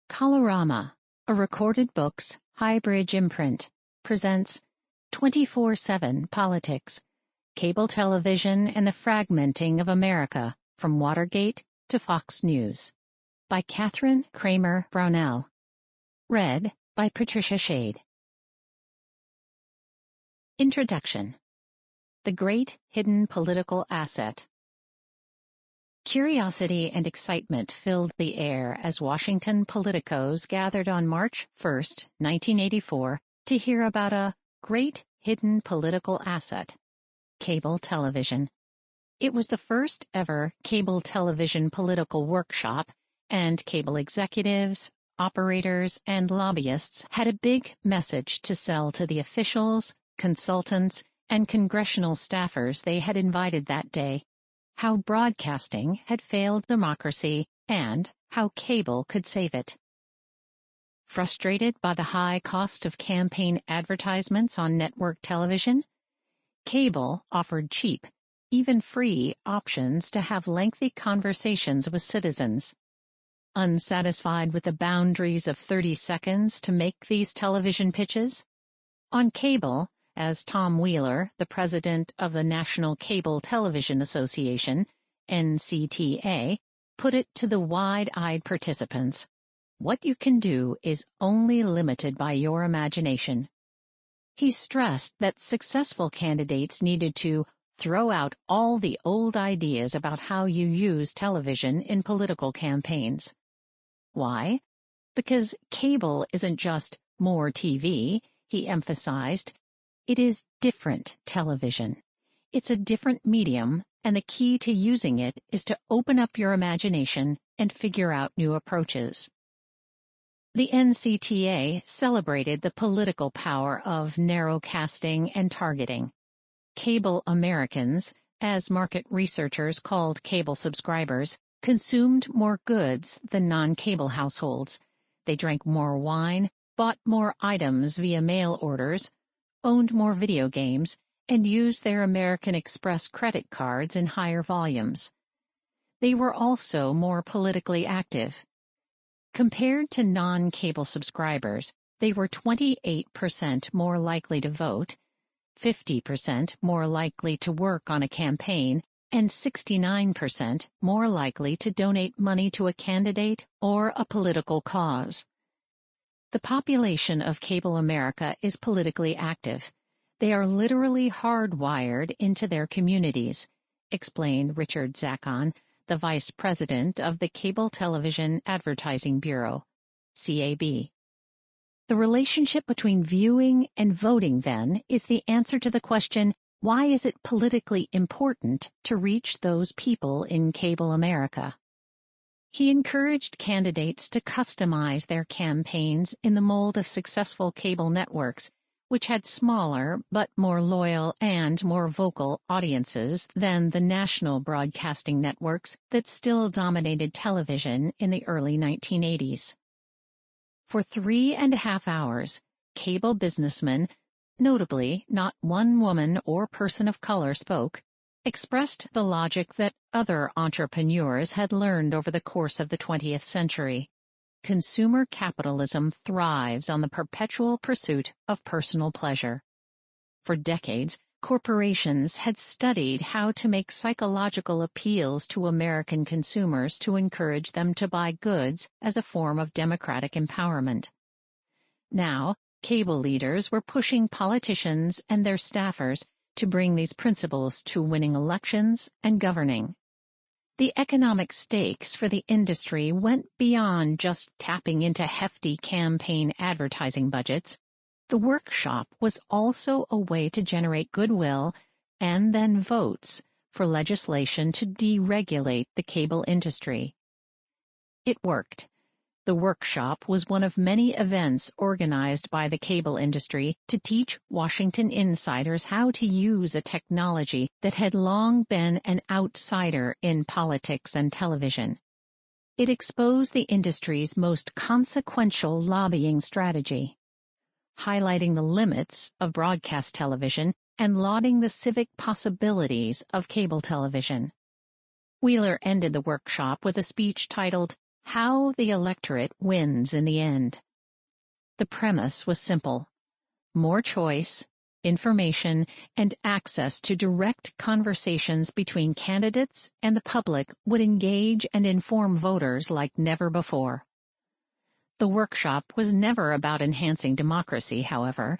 Colorama, a recorded books hybrid imprint, presents 24/7 Politics, Cable Television and the Fragmenting of America, from Watergate to Fox News, by Kathryn Cramer Brownell. Read by Patricia Shade. Introduction. The Great Hidden Political Asset. Curiosity and excitement filled the air as Washington politicos gathered on March 1, 1984, to hear about a great hidden political asset, cable television. It was the first ever cable television political workshop, and cable executives, operators, and lobbyists had a big message to sell to the officials, consultants, and congressional staffers they had invited that day: how broadcasting had failed democracy and how cable could save it. Frustrated by the high cost of campaign advertisements on network television, cable offered cheap, even free, options to have lengthy conversations with citizens. Unsatisfied with the boundaries of 30 seconds to make these television pitches, on cable, as Tom Wheeler, the president of the National Cable Television Association, NCTA, put it to the wide-eyed participants, what you can do is only limited by your imagination. He stressed that successful candidates needed to throw out all the old ideas about how you use television in political campaigns. Why? Because cable isn't just more TV, he emphasized. It is different television. It's a different medium, and the key to using it is to open up your imagination and figure out new approaches. The NCTA celebrated the political power of narrowcasting and targeting. Cable Americans, as market researchers called cable subscribers, consumed more goods than non-cable households. They drank more wine, bought more items via mail orders, owned more video games, and used their American Express credit cards in higher volumes. They were also more politically active. Compared to non-cable subscribers, they were 28% more likely to vote, 50% more likely to work on a campaign, and 69% more likely to donate money to a candidate or a political cause. The population of Cable America is politically active. They are literally hardwired into their communities, explained Richard Zakon, the vice president of the Cable Television Advertising Bureau, CAB. The relationship between viewing and voting, then, is the answer to the question, why is it politically important to reach those people in Cable America? He encouraged candidates to customize their campaigns in the mold of successful cable networks, which had smaller but more loyal and more vocal audiences than the national broadcasting networks that still dominated television in the early 1980s. For 3.5 hours, cable businessmen, notably not one woman or person of color, spoke, expressed the logic that other entrepreneurs had learned over the course of the 20th century. Consumer capitalism thrives on the perpetual pursuit of personal pleasure. For decades, corporations had studied how to make psychological appeals to American consumers to encourage them to buy goods as a form of democratic empowerment. Now, cable leaders were pushing politicians and their staffers to bring these principles to winning elections and governing. The economic stakes for the industry went beyond just tapping into hefty campaign advertising budgets. The workshop was also a way to generate goodwill and then votes for legislation to deregulate the cable industry. It worked. The workshop was one of many events organized by the cable industry to teach Washington insiders how to use a technology that had long been an outsider in politics and television. It exposed the industry's most consequential lobbying strategy, highlighting the limits of broadcast television and lauding the civic possibilities of cable television. Wheeler ended the workshop with a speech titled How the Electorate Wins in the End. The premise was simple: more choice, information, and access to direct conversations between candidates and the public would engage and inform voters like never before. The workshop was never about enhancing democracy, however.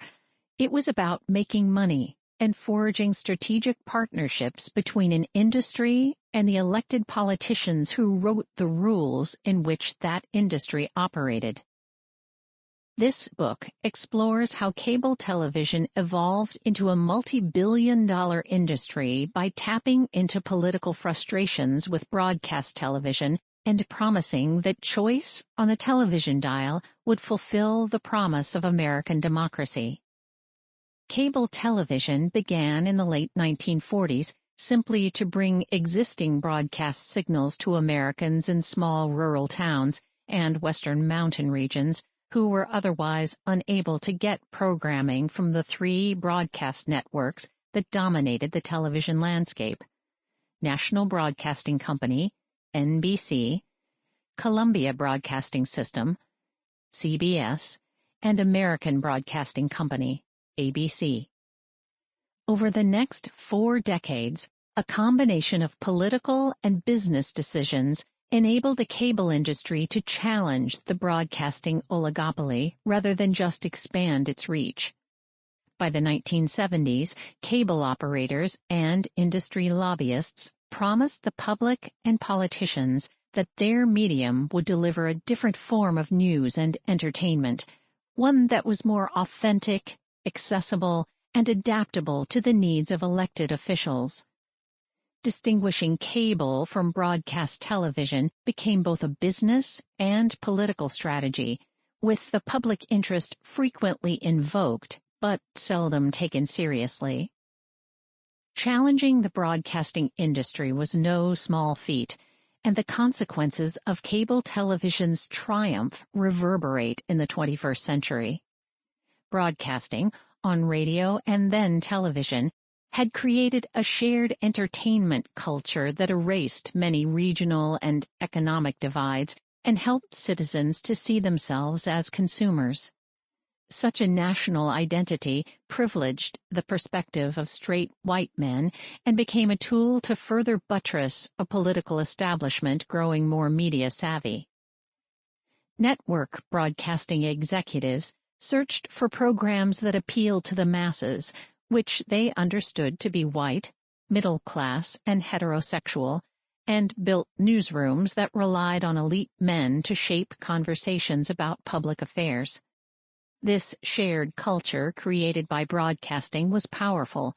It was about making money and forging strategic partnerships between an industry and the elected politicians who wrote the rules in which that industry operated. This book explores how cable television evolved into a multi-billion-dollar industry by tapping into political frustrations with broadcast television and promising that choice on the television dial would fulfill the promise of American democracy. Cable television began in the late 1940s simply to bring existing broadcast signals to Americans in small rural towns and western mountain regions who were otherwise unable to get programming from the three broadcast networks that dominated the television landscape: National Broadcasting Company, NBC, Columbia Broadcasting System, CBS, and American Broadcasting Company, ABC. Over the next 4 decades, a combination of political and business decisions enabled the cable industry to challenge the broadcasting oligopoly rather than just expand its reach. By the 1970s, cable operators and industry lobbyists promised the public and politicians that their medium would deliver a different form of news and entertainment, one that was more authentic, accessible, and adaptable to the needs of elected officials. Distinguishing cable from broadcast television became both a business and political strategy, with the public interest frequently invoked but seldom taken seriously. Challenging the broadcasting industry was no small feat, and the consequences of cable television's triumph reverberate in the 21st century. Broadcasting, on radio and then television, had created a shared entertainment culture that erased many regional and economic divides and helped citizens to see themselves as consumers. Such a national identity privileged the perspective of straight white men and became a tool to further buttress a political establishment growing more media-savvy. Network broadcasting executives searched for programs that appealed to the masses, which they understood to be white, middle-class, and heterosexual, and built newsrooms that relied on elite men to shape conversations about public affairs. This shared culture created by broadcasting was powerful,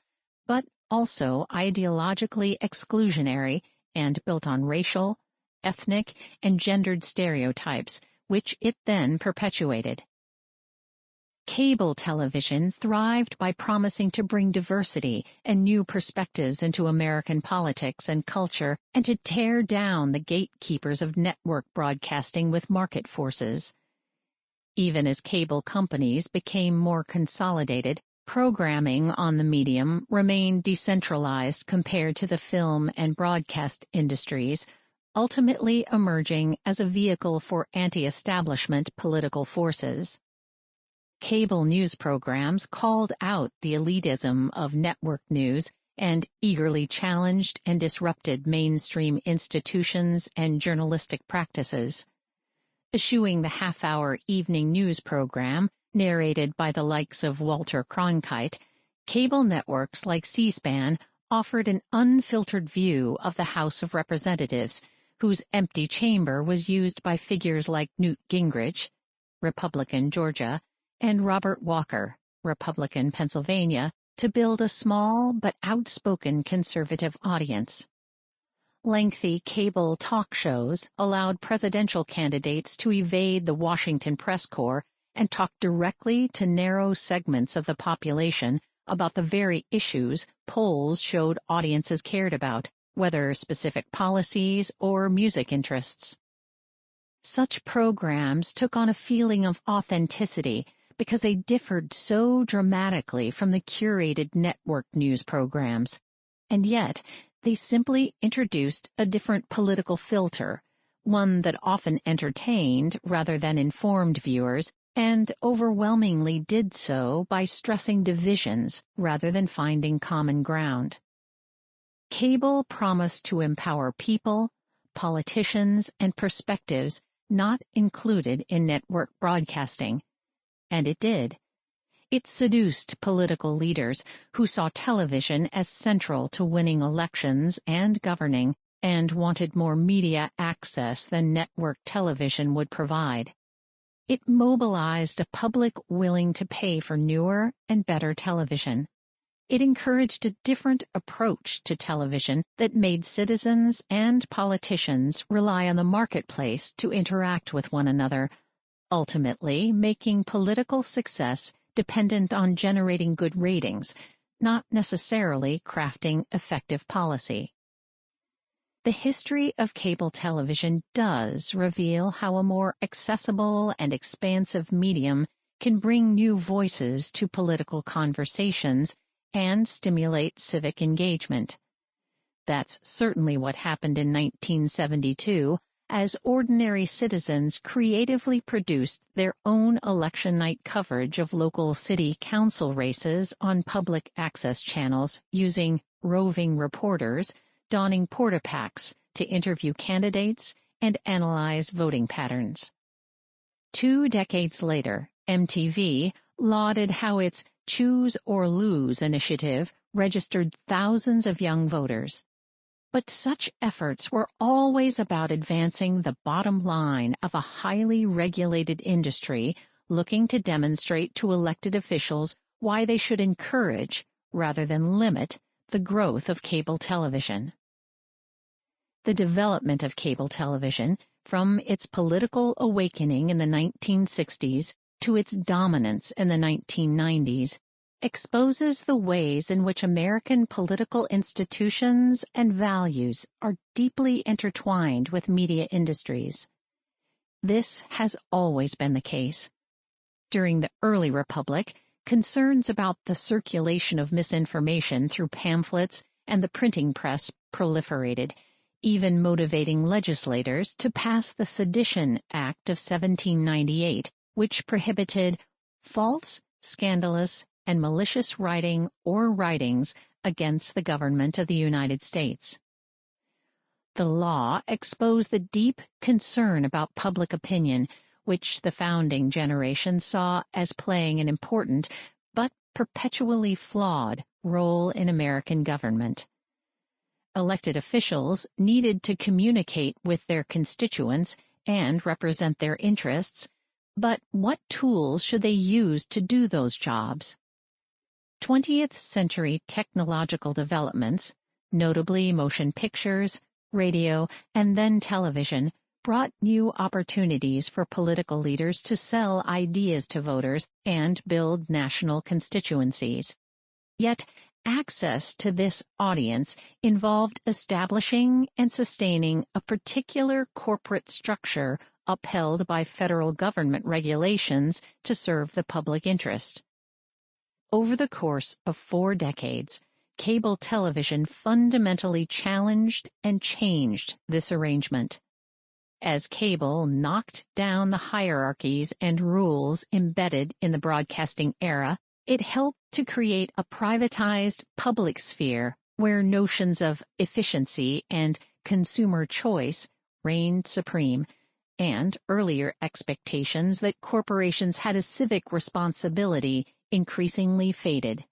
but also ideologically exclusionary and built on racial, ethnic, and gendered stereotypes, which it then perpetuated. Cable television thrived by promising to bring diversity and new perspectives into American politics and culture and to tear down the gatekeepers of network broadcasting with market forces. Even as cable companies became more consolidated, programming on the medium remained decentralized compared to the film and broadcast industries, ultimately emerging as a vehicle for anti-establishment political forces. Cable news programs called out the elitism of network news and eagerly challenged and disrupted mainstream institutions and journalistic practices. Eschewing the half-hour evening news program, narrated by the likes of Walter Cronkite, cable networks like C-SPAN offered an unfiltered view of the House of Representatives, whose empty chamber was used by figures like Newt Gingrich, Republican Georgia, and Robert Walker, Republican Pennsylvania, to build a small but outspoken conservative audience. Lengthy cable talk shows allowed presidential candidates to evade the Washington press corps and talk directly to narrow segments of the population about the very issues polls showed audiences cared about, whether specific policies or music interests. Such programs took on a feeling of authenticity because they differed so dramatically from the curated network news programs, and yet they simply introduced a different political filter, one that often entertained rather than informed viewers, and overwhelmingly did so by stressing divisions rather than finding common ground. Cable promised to empower people, politicians, and perspectives not included in network broadcasting, and it did. It seduced political leaders who saw television as central to winning elections and governing, and wanted more media access than network television would provide. It mobilized a public willing to pay for newer and better television. It encouraged a different approach to television that made citizens and politicians rely on the marketplace to interact with one another, ultimately making political success dependent on generating good ratings, not necessarily crafting effective policy. The history of cable television does reveal how a more accessible and expansive medium can bring new voices to political conversations and stimulate civic engagement. That's certainly what happened in 1972, as ordinary citizens creatively produced their own election night coverage of local city council races on public access channels using roving reporters donning porta-packs to interview candidates and analyze voting patterns. 2 decades later, MTV lauded how its Choose or Lose initiative registered thousands of young voters. But such efforts were always about advancing the bottom line of a highly regulated industry looking to demonstrate to elected officials why they should encourage, rather than limit, the growth of cable television. The development of cable television, from its political awakening in the 1960s to its dominance in the 1990s, exposes the ways in which American political institutions and values are deeply intertwined with media industries. This has always been the case. During the early Republic, concerns about the circulation of misinformation through pamphlets and the printing press proliferated, even motivating legislators to pass the Sedition Act of 1798, which prohibited false, scandalous, and malicious writing or writings against the government of the United States. The law exposed the deep concern about public opinion, which the founding generation saw as playing an important, but perpetually flawed, role in American government. Elected officials needed to communicate with their constituents and represent their interests, but what tools should they use to do those jobs? 20th century technological developments, notably motion pictures, radio, and then television, brought new opportunities for political leaders to sell ideas to voters and build national constituencies. Yet, access to this audience involved establishing and sustaining a particular corporate structure upheld by federal government regulations to serve the public interest. Over the course of 4 decades, cable television fundamentally challenged and changed this arrangement. As cable knocked down the hierarchies and rules embedded in the broadcasting era, it helped to create a privatized public sphere where notions of efficiency and consumer choice reigned supreme, and earlier expectations that corporations had a civic responsibility increasingly faded.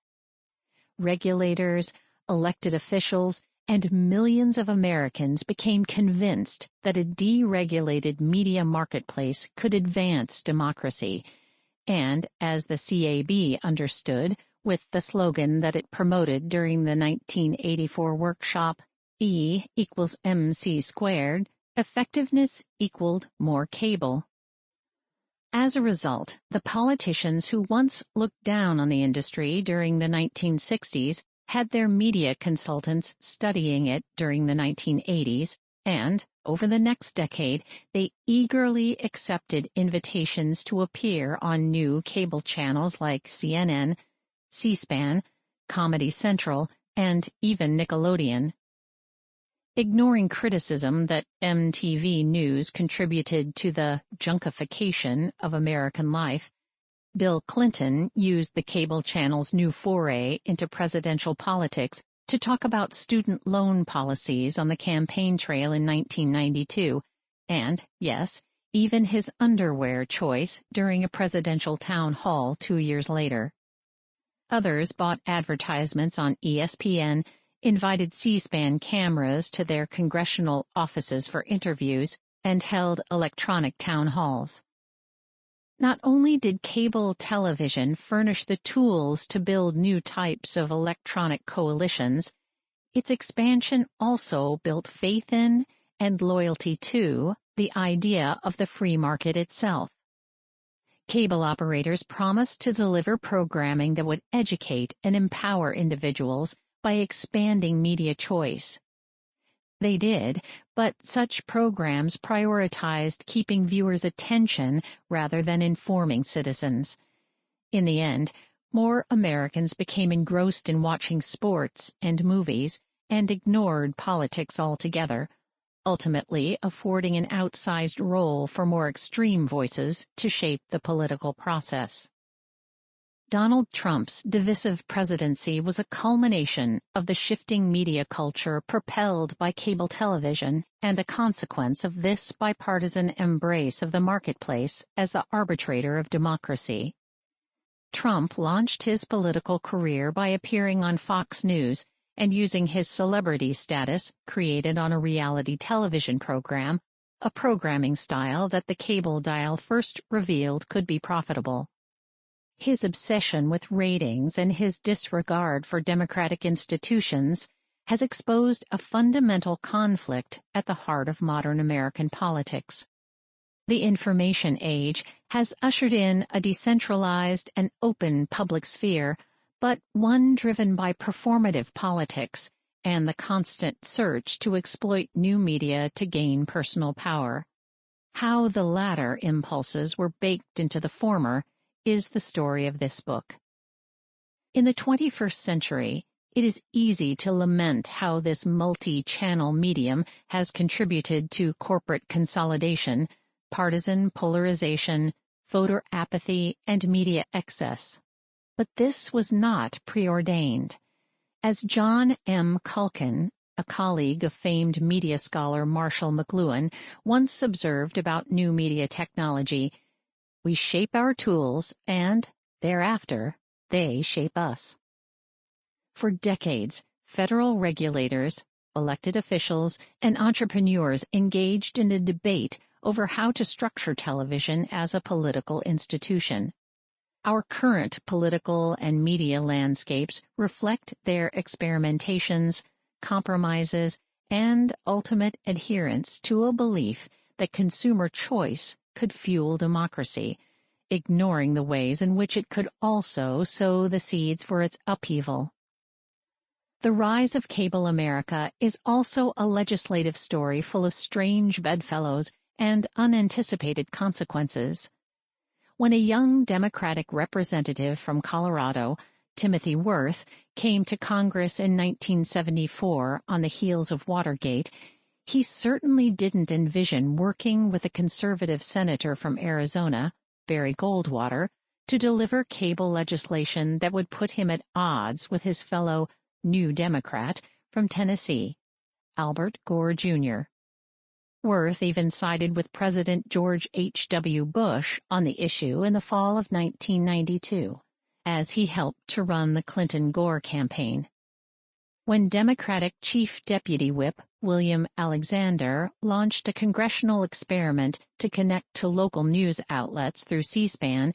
Regulators, elected officials, and millions of Americans became convinced that a deregulated media marketplace could advance democracy, and as the CAB understood, with the slogan that it promoted during the 1984 workshop, E equals MC squared, effectiveness equaled more cable. As a result, the politicians who once looked down on the industry during the 1960s had their media consultants studying it during the 1980s, and, over the next decade, they eagerly accepted invitations to appear on new cable channels like CNN, C-SPAN, Comedy Central, and even Nickelodeon. Ignoring criticism that MTV News contributed to the junkification of American life, Bill Clinton used the cable channel's new foray into presidential politics to talk about student loan policies on the campaign trail in 1992, and, yes, even his underwear choice during a presidential town hall 2 years later. Others bought advertisements on ESPN, invited C-SPAN cameras to their congressional offices for interviews, and held electronic town halls. Not only did cable television furnish the tools to build new types of electronic coalitions, its expansion also built faith in and loyalty to the idea of the free market itself. Cable operators promised to deliver programming that would educate and empower individuals by expanding media choice. They did, but such programs prioritized keeping viewers' attention rather than informing citizens. In the end, more Americans became engrossed in watching sports and movies and ignored politics altogether, ultimately affording an outsized role for more extreme voices to shape the political process. Donald Trump's divisive presidency was a culmination of the shifting media culture propelled by cable television and a consequence of this bipartisan embrace of the marketplace as the arbitrator of democracy. Trump launched his political career by appearing on Fox News and using his celebrity status created on a reality television program, a programming style that the cable dial first revealed could be profitable. His obsession with ratings and his disregard for democratic institutions has exposed a fundamental conflict at the heart of modern American politics. The information age has ushered in a decentralized and open public sphere, but one driven by performative politics and the constant search to exploit new media to gain personal power. How the latter impulses were baked into the former is the story of this book. In the 21st century, it is easy to lament how this multi-channel medium has contributed to corporate consolidation, partisan polarization, voter apathy, and media excess. But this was not preordained. As John M. Culkin, a colleague of famed media scholar Marshall McLuhan, once observed about new media technology, we shape our tools, and, thereafter, they shape us. For decades, federal regulators, elected officials, and entrepreneurs engaged in a debate over how to structure television as a political institution. Our current political and media landscapes reflect their experimentations, compromises, and ultimate adherence to a belief that consumer choice could fuel democracy, ignoring the ways in which it could also sow the seeds for its upheaval. The rise of cable America is also a legislative story full of strange bedfellows and unanticipated consequences. When a young Democratic representative from Colorado, Timothy Worth, came to Congress in 1974 on the heels of Watergate, he certainly didn't envision working with a conservative senator from Arizona, Barry Goldwater, to deliver cable legislation that would put him at odds with his fellow New Democrat from Tennessee, Albert Gore, Jr. Worth even sided with President George H.W. Bush on the issue in the fall of 1992, as he helped to run the Clinton-Gore campaign. When Democratic Chief Deputy Whip William Alexander launched a congressional experiment to connect to local news outlets through C-SPAN,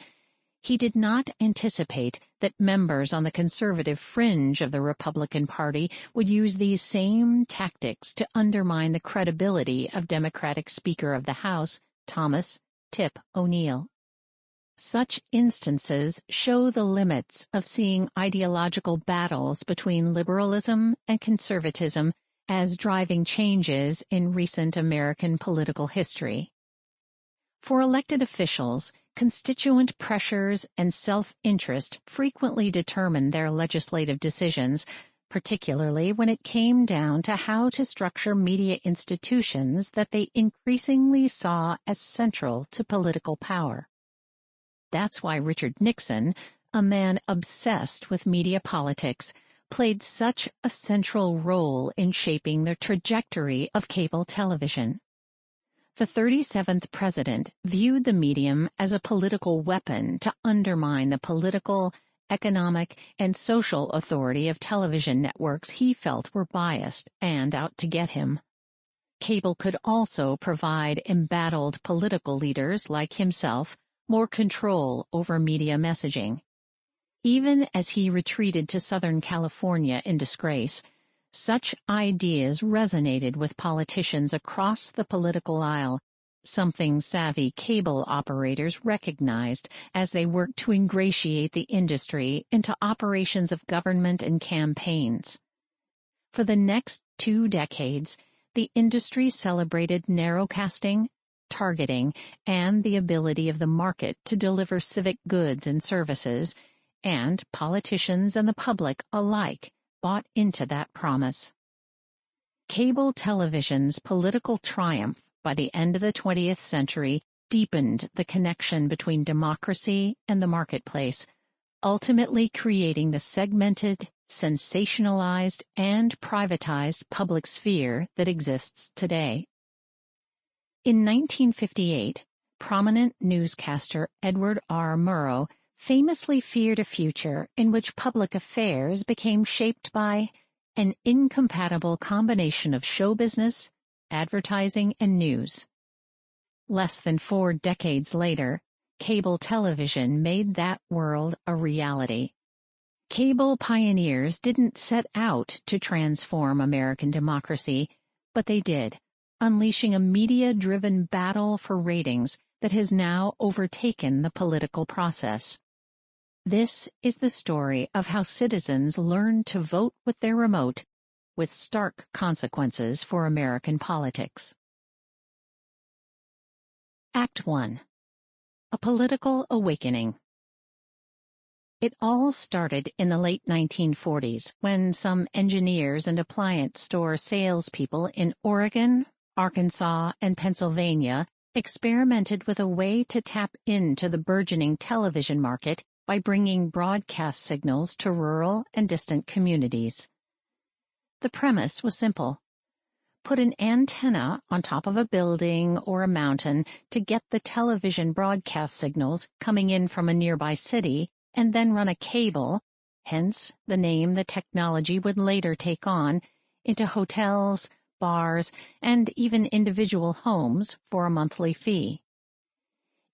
he did not anticipate that members on the conservative fringe of the Republican Party would use these same tactics to undermine the credibility of Democratic Speaker of the House, Thomas Tip O'Neill. Such instances show the limits of seeing ideological battles between liberalism and conservatism as driving changes in recent American political history. For elected officials, constituent pressures and self-interest frequently determine their legislative decisions, particularly when it came down to how to structure media institutions that they increasingly saw as central to political power. That's why Richard Nixon, a man obsessed with media politics, played such a central role in shaping the trajectory of cable television. The 37th president viewed the medium as a political weapon to undermine the political, economic, and social authority of television networks he felt were biased and out to get him. Cable could also provide embattled political leaders like himself more control over media messaging. Even as he retreated to Southern California in disgrace, such ideas resonated with politicians across the political aisle, something savvy cable operators recognized as they worked to ingratiate the industry into operations of government and campaigns. For the next 2 decades, the industry celebrated narrowcasting, targeting, and the ability of the market to deliver civic goods and services, and politicians and the public alike bought into that promise. Cable television's political triumph by the end of the 20th century deepened the connection between democracy and the marketplace, ultimately creating the segmented, sensationalized, and privatized public sphere that exists today. In 1958, prominent newscaster Edward R. Murrow famously feared a future in which public affairs became shaped by an incompatible combination of show business, advertising, and news. Less than 4 decades later, cable television made that world a reality. Cable pioneers didn't set out to transform American democracy, but they did, unleashing a media-driven battle for ratings that has now overtaken the political process. This is the story of how citizens learned to vote with their remote, with stark consequences for American politics. Act 1. A Political Awakening. It all started in the late 1940s when some engineers and appliance store salespeople in Oregon, Arkansas, and Pennsylvania experimented with a way to tap into the burgeoning television market by bringing broadcast signals to rural and distant communities. The premise was simple. Put an antenna on top of a building or a mountain to get the television broadcast signals coming in from a nearby city, and then run a cable, hence the name the technology would later take on, into hotels, bars, and even individual homes for a monthly fee.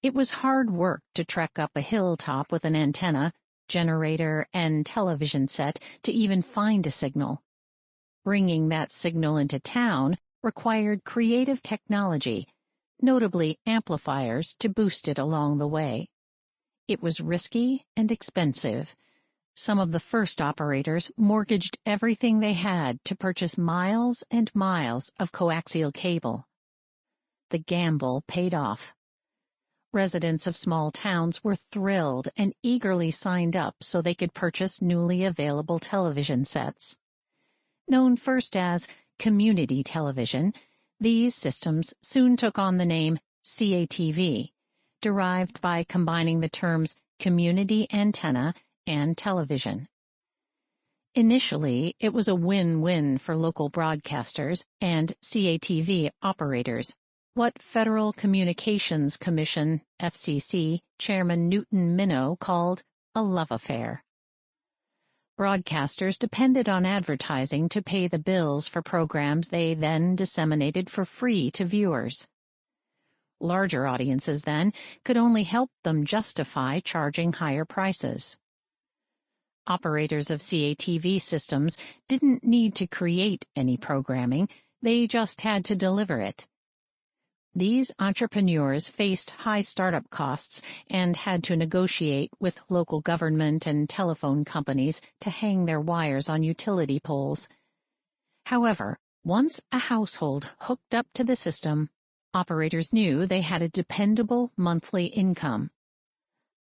It was hard work to trek up a hilltop with an antenna, generator, and television set to even find a signal. Bringing that signal into town required creative technology, notably amplifiers, to boost it along the way. It was risky and expensive. Some of the first operators mortgaged everything they had to purchase miles and miles of coaxial cable. The gamble paid off. Residents of small towns were thrilled and eagerly signed up so they could purchase newly available television sets. Known first as community television, these systems soon took on the name CATV, derived by combining the terms community antenna and television. Initially, it was a win-win for local broadcasters and CATV operators, what Federal Communications Commission, FCC, Chairman Newton Minow called a love affair. Broadcasters depended on advertising to pay the bills for programs they then disseminated for free to viewers. Larger audiences, then, could only help them justify charging higher prices. Operators of CATV systems didn't need to create any programming, they just had to deliver it. These entrepreneurs faced high startup costs and had to negotiate with local government and telephone companies to hang their wires on utility poles. However, once a household hooked up to the system, operators knew they had a dependable monthly income.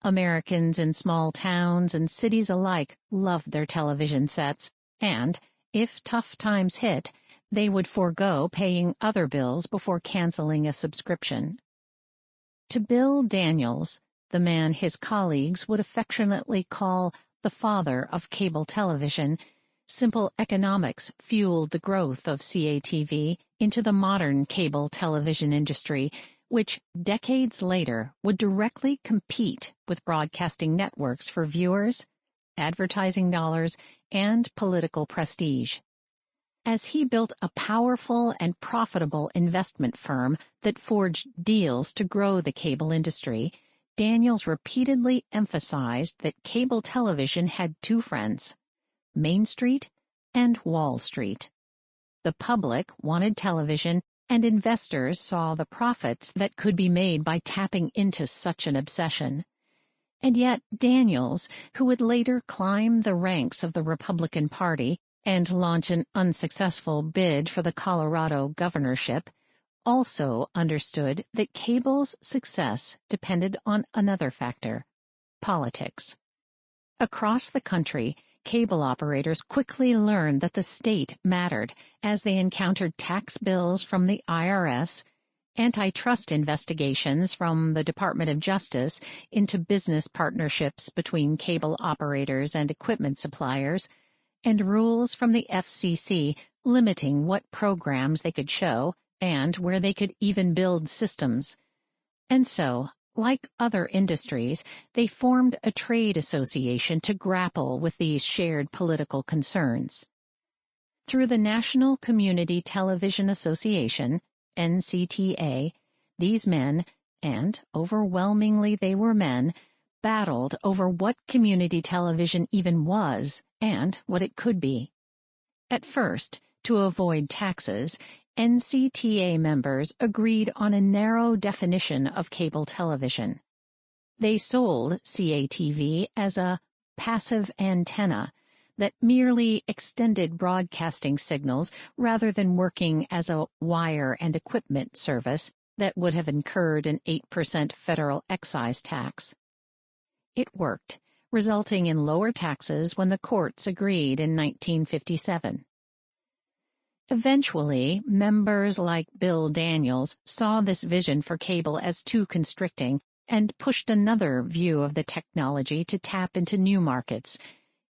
Americans in small towns and cities alike loved their television sets, and, If tough times hit, they would forego paying other bills before canceling a subscription. To Bill Daniels, the man his colleagues would affectionately call the father of cable television, simple economics fueled the growth of CATV into the modern cable television industry, which decades later would directly compete with broadcasting networks for viewers, advertising dollars, and political prestige. As he built a powerful and profitable investment firm that forged deals to grow the cable industry, Daniels repeatedly emphasized that cable television had two friends, Main Street and Wall Street. The public wanted television, and investors saw the profits that could be made by tapping into such an obsession. And yet Daniels, who would later climb the ranks of the Republican Party and launch an unsuccessful bid for the Colorado governorship, also understood that cable's success depended on another factor, politics. Across the country, cable operators quickly learned that the state mattered as they encountered tax bills from the IRS, antitrust investigations from the Department of Justice into business partnerships between cable operators and equipment suppliers, and rules from the FCC limiting what programs they could show and where they could even build systems. And so, like other industries, they formed a trade association to grapple with these shared political concerns. Through the National Community Television Association, NCTA, these men, and overwhelmingly they were men, battled over what community television even was and what it could be. At first, to avoid taxes, NCTA members agreed on a narrow definition of cable television. They sold CATV as a passive antenna that merely extended broadcasting signals rather than working as a wire and equipment service that would have incurred an 8% federal excise tax. It worked, resulting in lower taxes when the courts agreed in 1957. Eventually, members like Bill Daniels saw this vision for cable as too constricting and pushed another view of the technology to tap into new markets,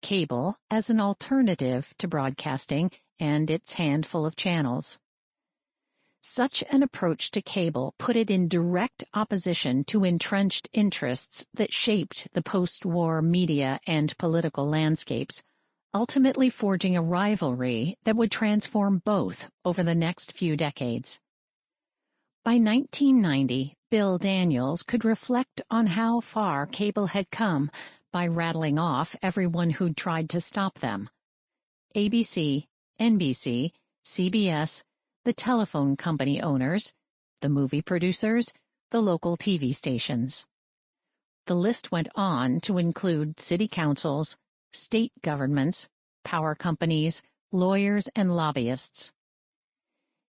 cable as an alternative to broadcasting and its handful of channels. Such an approach to cable put it in direct opposition to entrenched interests that shaped the post-war media and political landscapes, ultimately forging a rivalry that would transform both over the next few decades. By 1990, Bill Daniels could reflect on how far cable had come by rattling off everyone who'd tried to stop them. ABC, NBC, CBS, the telephone company owners, the movie producers, the local TV stations. The list went on to include city councils, state governments, power companies, lawyers, and lobbyists.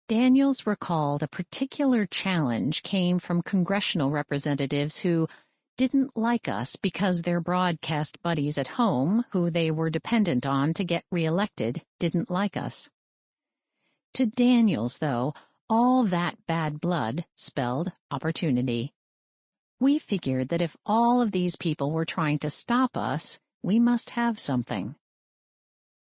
Daniels recalled a particular challenge came from congressional representatives who didn't like us because their broadcast buddies at home, who they were dependent on to get reelected, didn't like us. To Daniels, though, all that bad blood spelled opportunity. We figured that if all of these people were trying to stop us, we must have something.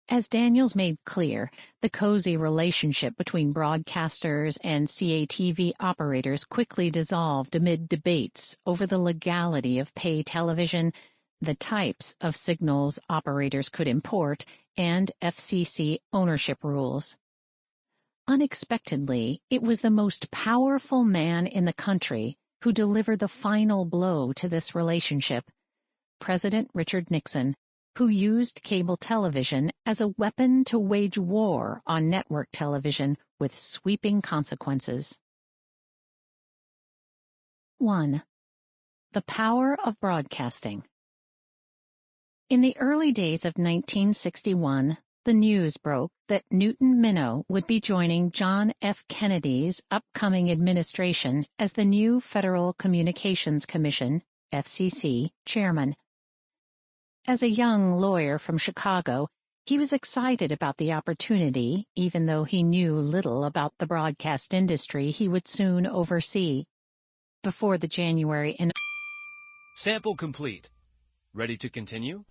As Daniels made clear, the cozy relationship between broadcasters and CATV operators quickly dissolved amid debates over the legality of pay television, the types of signals operators could import, and FCC ownership rules. Unexpectedly, it was the most powerful man in the country who delivered the final blow to this relationship, President Richard Nixon, who used cable television as a weapon to wage war on network television with sweeping consequences. 1. The power of broadcasting. In the early days of 1961, the news broke that Newton Minow would be joining John F. Kennedy's upcoming administration as the new Federal Communications Commission, FCC, chairman. As a young lawyer from Chicago, He was excited about the opportunity, even though he knew little about the broadcast industry he would soon oversee. Before the January Sample complete. Ready to continue?